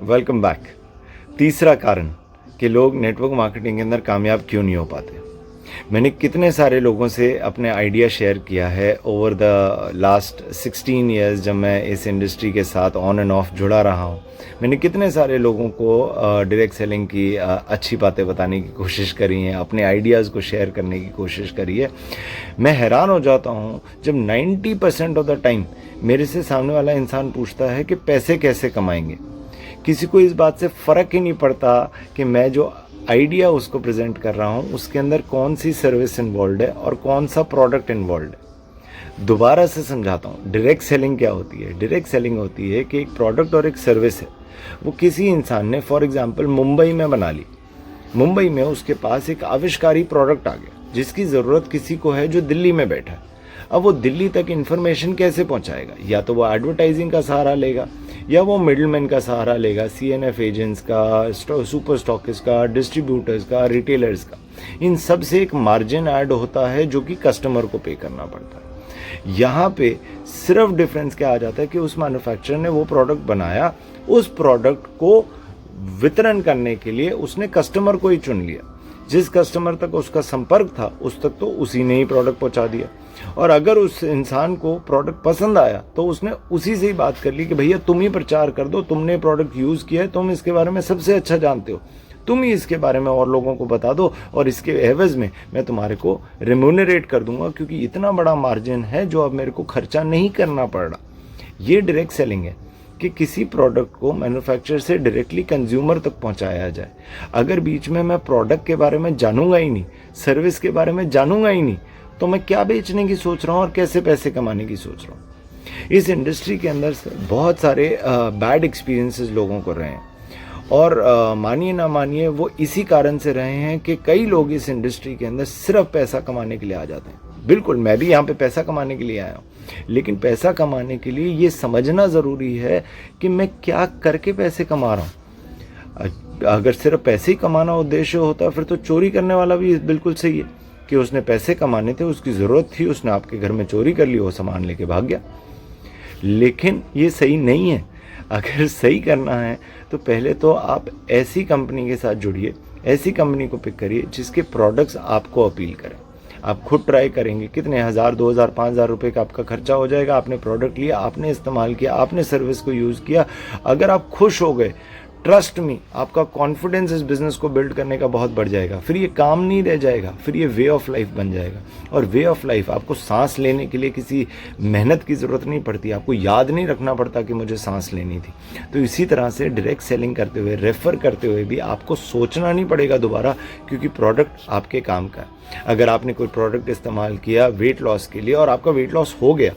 Welcome back. तीसरा कारण कि लोग नेटवर्क मार्केटिंग के अंदर कामयाब क्यों नहीं हो पाते। मैंने कितने सारे लोगों से अपने आइडिया शेयर किया है ओवर द लास्ट 16 ईयर्स। जब मैं इस इंडस्ट्री के साथ ऑन एंड ऑफ जुड़ा रहा हूँ, मैंने कितने सारे लोगों को डायरेक्ट सेलिंग की अच्छी बातें बताने की कोशिश करी है, अपने आइडियाज़ को शेयर करने की कोशिश करी है। मैं हैरान हो जाता हूँ जब 90% ऑफ द टाइम मेरे से सामने वाला इंसान पूछता है कि पैसे कैसे कमाएंगे। किसी को इस बात से फ़र्क ही नहीं पड़ता कि मैं जो आइडिया उसको प्रेजेंट कर रहा हूँ उसके अंदर कौन सी सर्विस इन्वॉल्व है और कौन सा प्रोडक्ट इन्वॉल्व है। दोबारा से समझाता हूँ, डायरेक्ट सेलिंग क्या होती है। डायरेक्ट सेलिंग होती है कि एक प्रोडक्ट और एक सर्विस है, वो किसी इंसान ने फॉर एग्जांपल मुंबई में बना ली। मुंबई में उसके पास एक आविष्कारी प्रोडक्ट आ गया जिसकी ज़रूरत किसी को है जो दिल्ली में बैठा है। अब वो दिल्ली तक इन्फॉर्मेशन कैसे पहुंचाएगा? या तो वो एडवर्टाइजिंग का सहारा लेगा या वो मिडलमैन का सहारा लेगा, CNF एजेंट्स का, सुपर स्टॉकिस्ट का, डिस्ट्रीब्यूटर्स का, रिटेलर्स का। इन सब से एक मार्जिन ऐड होता है जो कि कस्टमर को पे करना पड़ता है। यहाँ पे सिर्फ डिफरेंस क्या आ जाता है कि उस मैन्युफैक्चरर ने वो प्रोडक्ट बनाया, उस प्रोडक्ट को वितरण करने के लिए उसने कस्टमर को ही चुन लिया। जिस कस्टमर तक उसका संपर्क था उस तक तो उसी ने ही प्रोडक्ट पहुंचा दिया। और अगर उस इंसान को प्रोडक्ट पसंद आया तो उसने उसी से ही बात कर ली कि भैया तुम ही प्रचार कर दो, तुमने प्रोडक्ट यूज़ किया है, तुम इसके बारे में सबसे अच्छा जानते हो, तुम ही इसके बारे में और लोगों को बता दो और इसके एवज में मैं तुम्हारे को रेम्यूनरेट कर दूंगा, क्योंकि इतना बड़ा मार्जिन है जो अब मेरे को खर्चा नहीं करना पड़ रहा। ये डायरेक्ट सेलिंग है कि किसी प्रोडक्ट को मैन्युफैक्चरर से डायरेक्टली कंज्यूमर तक पहुंचाया जाए। अगर बीच में मैं प्रोडक्ट के बारे में जानूंगा ही नहीं, सर्विस के बारे में जानूंगा ही नहीं, तो मैं क्या बेचने की सोच रहा हूँ और कैसे पैसे कमाने की सोच रहा हूँ। इस इंडस्ट्री के अंदर बहुत सारे बैड एक्सपीरियंसेस लोगों को रहे हैं और मानिए ना मानिए वो इसी कारण से रहे हैं कि कई लोग इस इंडस्ट्री के अंदर सिर्फ पैसा कमाने के लिए आ जाते हैं। बिल्कुल, मैं भी यहाँ पे पैसा कमाने के लिए आया हूँ, लेकिन पैसा कमाने के लिए ये समझना ज़रूरी है कि मैं क्या करके पैसे कमा रहा हूँ। अगर सिर्फ पैसे ही कमाना उद्देश्य होता फिर तो चोरी करने वाला भी बिल्कुल सही है कि उसने पैसे कमाने थे, उसकी ज़रूरत थी, उसने आपके घर में चोरी कर ली, वो सामान लेके भाग गया। लेकिन ये सही नहीं है। अगर सही करना है तो पहले तो आप ऐसी कंपनी के साथ जुड़िए, ऐसी कंपनी को पिक करिए जिसके प्रोडक्ट्स आपको अपील करें। आप खुद ट्राई करेंगे, कितने 1000, 2000, 5000 रुपये का आपका खर्चा हो जाएगा। आपने प्रोडक्ट लिया, आपने इस्तेमाल किया, आपने सर्विस को यूज़ किया। अगर आप खुश हो गए, ट्रस्ट मी, आपका कॉन्फिडेंस इस बिज़नेस को बिल्ड करने का बहुत बढ़ जाएगा। फिर ये काम नहीं रह जाएगा, फिर ये वे ऑफ लाइफ बन जाएगा। और वे ऑफ लाइफ आपको सांस लेने के लिए किसी मेहनत की ज़रूरत नहीं पड़ती, आपको याद नहीं रखना पड़ता कि मुझे सांस लेनी थी। तो इसी तरह से डायरेक्ट सेलिंग करते हुए, रेफ़र करते हुए भी आपको सोचना नहीं पड़ेगा दोबारा, क्योंकि प्रोडक्ट आपके काम का है। अगर आपने कोई प्रोडक्ट इस्तेमाल किया वेट लॉस के लिए और आपका वेट लॉस हो गया,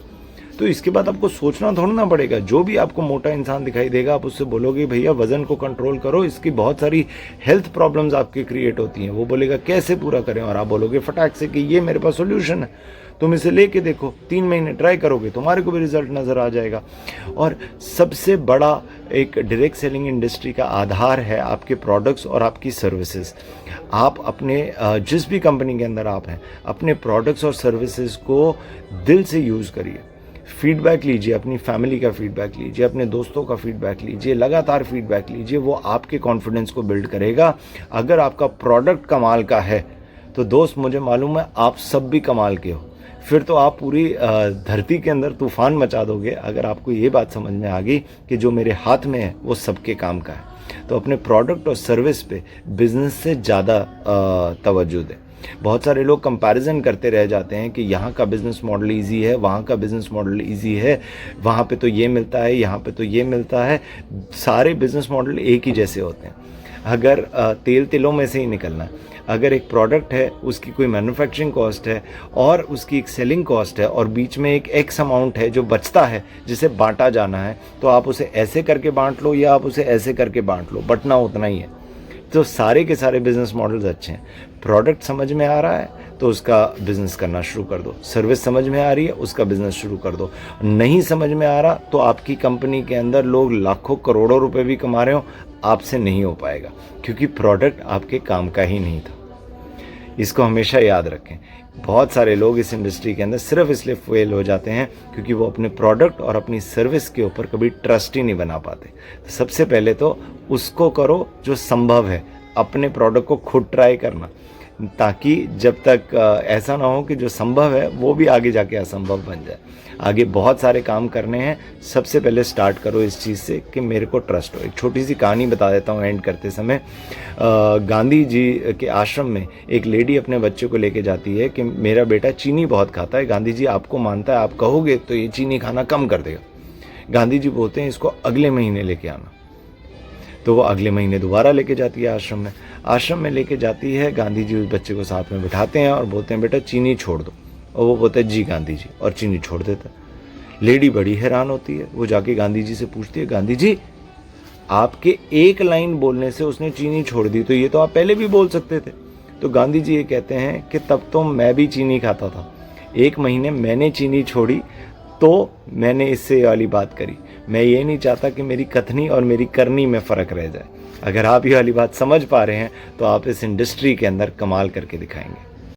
तो इसके बाद आपको सोचना थोड़ा ना पड़ेगा। जो भी आपको मोटा इंसान दिखाई देगा आप उससे बोलोगे भैया वज़न को कंट्रोल करो, इसकी बहुत सारी हेल्थ प्रॉब्लम्स आपकी क्रिएट होती हैं। वो बोलेगा कैसे पूरा करें, और आप बोलोगे फटाक से कि ये मेरे पास सोल्यूशन है, तुम इसे लेके देखो, 3 महीने ट्राई करोगे, तुम्हारे को भी रिजल्ट नज़र आ जाएगा। और सबसे बड़ा एक डायरेक्ट सेलिंग इंडस्ट्री का आधार है आपके प्रोडक्ट्स और आपकी सर्विसेज। आप अपने जिस भी कंपनी के अंदर आप हैं, अपने प्रोडक्ट्स और सर्विसेज को दिल से यूज़ करिए। फीडबैक लीजिए, अपनी फैमिली का फीडबैक लीजिए, अपने दोस्तों का फीडबैक लीजिए, लगातार फीडबैक लीजिए। वो आपके कॉन्फिडेंस को बिल्ड करेगा। अगर आपका प्रोडक्ट कमाल का है तो दोस्त मुझे मालूम है आप सब भी कमाल के हो। फिर तो आप पूरी धरती के अंदर तूफान मचा दोगे अगर आपको ये बात समझ में आ गई कि जो मेरे हाथ में है वो सबके काम का है। तो अपने प्रोडक्ट और सर्विस पे बिजनेस से ज़्यादा तवज्जो दें। बहुत सारे लोग कंपैरिजन करते रह जाते हैं कि यहाँ का बिज़नेस मॉडल इजी है, वहाँ का बिज़नेस मॉडल इजी है, वहाँ पे तो ये मिलता है, यहाँ पे तो ये मिलता है। सारे बिज़नेस मॉडल एक ही जैसे होते हैं। अगर तेल तिलों में से ही निकलना है, अगर एक प्रोडक्ट है उसकी कोई मैन्युफैक्चरिंग कॉस्ट है और उसकी एक सेलिंग कॉस्ट है और बीच में एक एक्स अमाउंट है जो बचता है जिसे बांटा जाना है, तो आप उसे ऐसे करके बांट लो या आप उसे ऐसे करके बांट लो, बटना उतना ही है। तो सारे के सारे बिज़नेस मॉडल्स अच्छे हैं। प्रोडक्ट समझ में आ रहा है तो उसका बिज़नेस करना शुरू कर दो, सर्विस समझ में आ रही है उसका बिज़नेस शुरू कर दो। नहीं समझ में आ रहा तो आपकी कंपनी के अंदर लोग लाखों करोड़ों रुपए भी कमा रहे हो, आपसे नहीं हो पाएगा, क्योंकि प्रोडक्ट आपके काम का ही नहीं था। इसको हमेशा याद रखें। बहुत सारे लोग इस इंडस्ट्री के अंदर सिर्फ इसलिए फेल हो जाते हैं क्योंकि वो अपने प्रोडक्ट और अपनी सर्विस के ऊपर कभी ट्रस्ट ही नहीं बना पाते। तो सबसे पहले तो उसको करो जो संभव है, अपने प्रोडक्ट को खुद ट्राई करना, ताकि जब तक ऐसा ना हो कि जो संभव है वो भी आगे जाके असंभव बन जाए। आगे बहुत सारे काम करने हैं, सबसे पहले स्टार्ट करो इस चीज़ से कि मेरे को ट्रस्ट हो। एक छोटी सी कहानी बता देता हूँ एंड करते समय। गांधी जी के आश्रम में एक लेडी अपने बच्चे को लेके जाती है कि मेरा बेटा चीनी बहुत खाता है, गांधी जी आपको मानता है, आप कहोगे तो ये चीनी खाना कम कर देगा। गांधी जी बोलते हैं इसको अगले महीने लेके आना। तो वो अगले महीने दोबारा लेके जाती है आश्रम में लेके जाती है। गांधी जी उस बच्चे को साथ में बिठाते हैं और बोलते हैं बेटा चीनी छोड़ दो, और वो बोलता है जी गांधी जी, और चीनी छोड़ देता है। लेडी बड़ी हैरान होती है, वो जाके गांधी जी से पूछती है गांधी जी आपके एक लाइन बोलने से उसने चीनी छोड़ दी, तो ये तो आप पहले भी बोल सकते थे। तो गांधी जी ये कहते हैं कि तब तो मैं भी चीनी खाता था, 1 महीने मैंने चीनी छोड़ी तो मैंने इससे वाली बात करी। मैं ये नहीं चाहता कि मेरी कथनी और मेरी करनी में फ़र्क रह जाए। अगर आप ये वाली बात समझ पा रहे हैं तो आप इस इंडस्ट्री के अंदर कमाल करके दिखाएंगे।